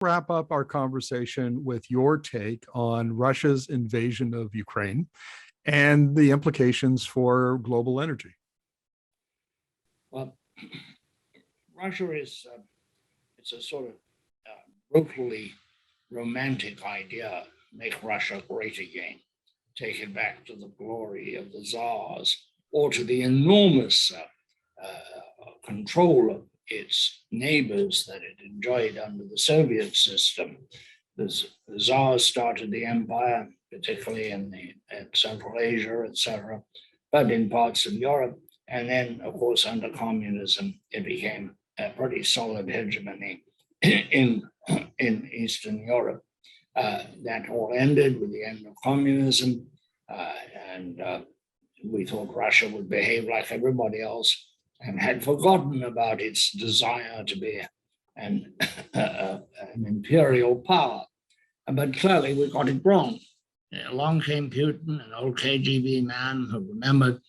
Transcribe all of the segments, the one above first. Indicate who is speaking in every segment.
Speaker 1: Wrap up our conversation with your take on Russia's invasion of Ukraine and the implications for global energy.
Speaker 2: Well, Russia is it's a sort of brutally romantic idea, make Russia great again, take it back to the glory of the czars, or to the enormous control of its neighbors that it enjoyed under the Soviet system. The czars started the empire, particularly in Central Asia, etc., but in parts of Europe. And then, of course, under communism, it became a pretty solid hegemony in Eastern Europe. That all ended with the end of communism, and we thought Russia would behave like everybody else and had forgotten about its desire to be an imperial power. But clearly we got it wrong. Along came Putin, an old KGB man who remembered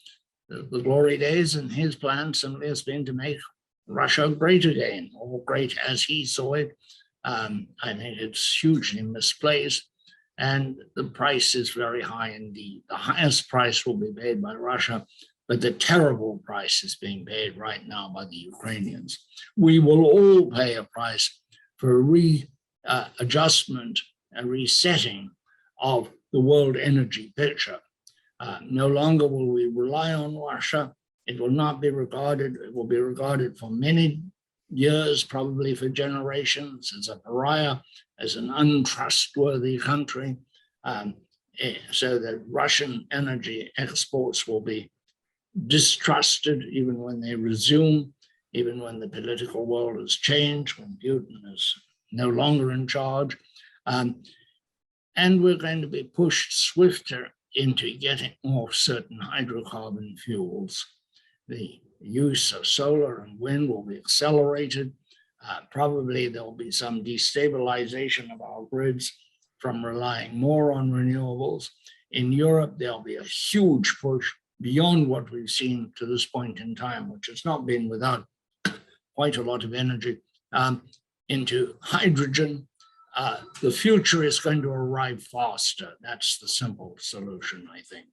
Speaker 2: the glory days, and his plan simply has been to make Russia great again, or great as he saw it. I think it's hugely misplaced, and the price is very high indeed. The highest price will be paid by Russia, but the terrible price is being paid right now by the Ukrainians. We will all pay a price for a readjustment, a resetting of the world energy picture. No longer will we rely on Russia. It will not be regarded, it will be regarded for many years, probably for generations, as a pariah, as an untrustworthy country. So that Russian energy exports will be distrusted even when they resume, even when the political world has changed, when Putin is no longer in charge. And we're going to be pushed swifter into getting off certain hydrocarbon fuels. The use of solar and wind will be accelerated. Probably there'll be some destabilization of our grids from relying more on renewables. In Europe, there'll be a huge push beyond what we've seen to this point in time, which has not been without quite a lot of energy, into hydrogen. The future is going to arrive faster. That's the simple solution, I think.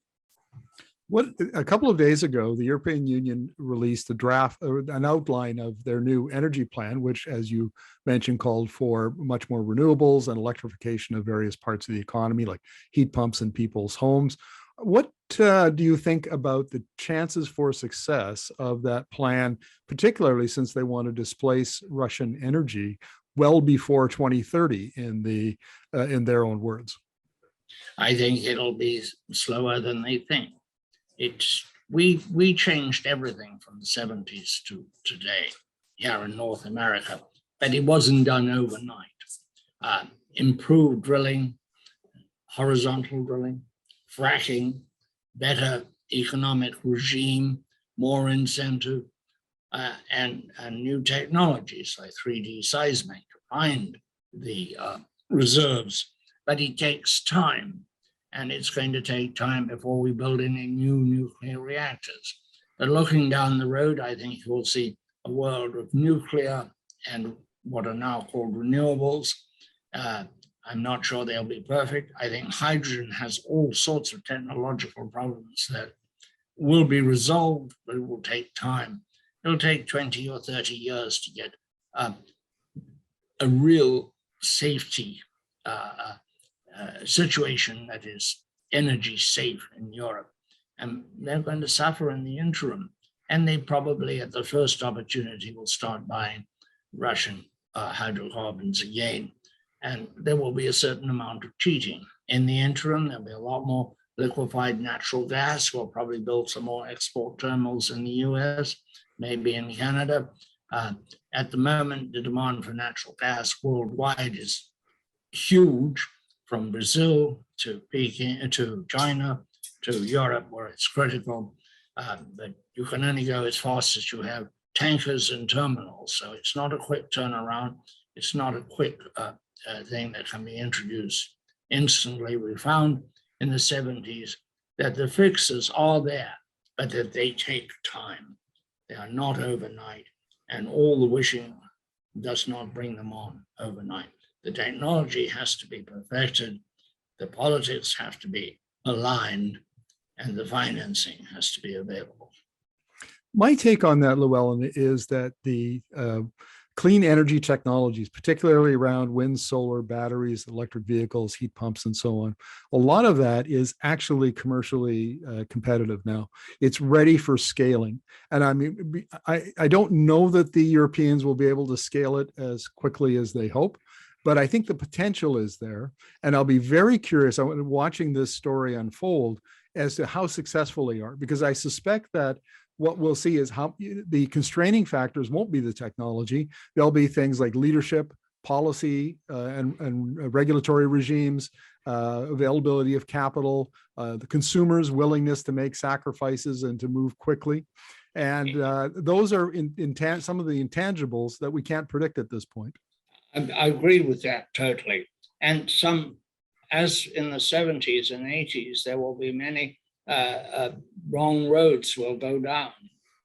Speaker 1: A couple of days ago, the European Union released a draft, an outline of their new energy plan, which, as you mentioned, called for much more renewables and electrification of various parts of the economy, like heat pumps in people's homes. What do you think about the chances for success of that plan, particularly since they want to displace Russian energy well before 2030, in their own words?
Speaker 2: I think it'll be slower than they think. We changed everything from the 70s to today here in North America, but it wasn't done overnight. Improved drilling, horizontal drilling, fracking, better economic regime, more incentive, and new technologies like 3D seismic to find the reserves. But it takes time, and it's going to take time before we build any new nuclear reactors. But looking down the road, I think we'll see a world of nuclear and what are now called renewables. I'm not sure they'll be perfect. I think hydrogen has all sorts of technological problems that will be resolved, but it will take time. It'll take 20 or 30 years to get a real safety situation that is energy safe in Europe. And they're going to suffer in the interim. And they probably, at the first opportunity, will start buying Russian hydrocarbons again. And there will be a certain amount of cheating. In the interim, there'll be a lot more liquefied natural gas. We'll probably build some more export terminals in the US, maybe in Canada. At the moment, the demand for natural gas worldwide is huge, from Brazil to Peking, to China, to Europe, where it's critical. But you can only go as fast as you have tankers and terminals. So it's not a quick turnaround. It's not a quick thing that can be introduced instantly. We found in the 70s that the fixes are there, but that they take time. They are not overnight, and all the wishing does not bring them on overnight. The technology has to be perfected, the politics have to be aligned, and the financing has to be available.
Speaker 1: My take on that, Llewellyn, is that the clean energy technologies, particularly around wind, solar, batteries, electric vehicles, heat pumps, and so on, a lot of that is actually commercially competitive now. It's ready for scaling. And I mean, I don't know that the Europeans will be able to scale it as quickly as they hope, but I think the potential is there. And I'll be very curious, I'm watching this story unfold as to how successful they are, because I suspect that what we'll see is how the constraining factors won't be the technology. There'll be things like leadership, policy, and regulatory regimes, availability of capital, the consumer's willingness to make sacrifices and to move quickly. And those are some of the intangibles that we can't predict at this point.
Speaker 2: I agree with that totally. And as in the 70s and 80s, there will be many wrong roads will go down.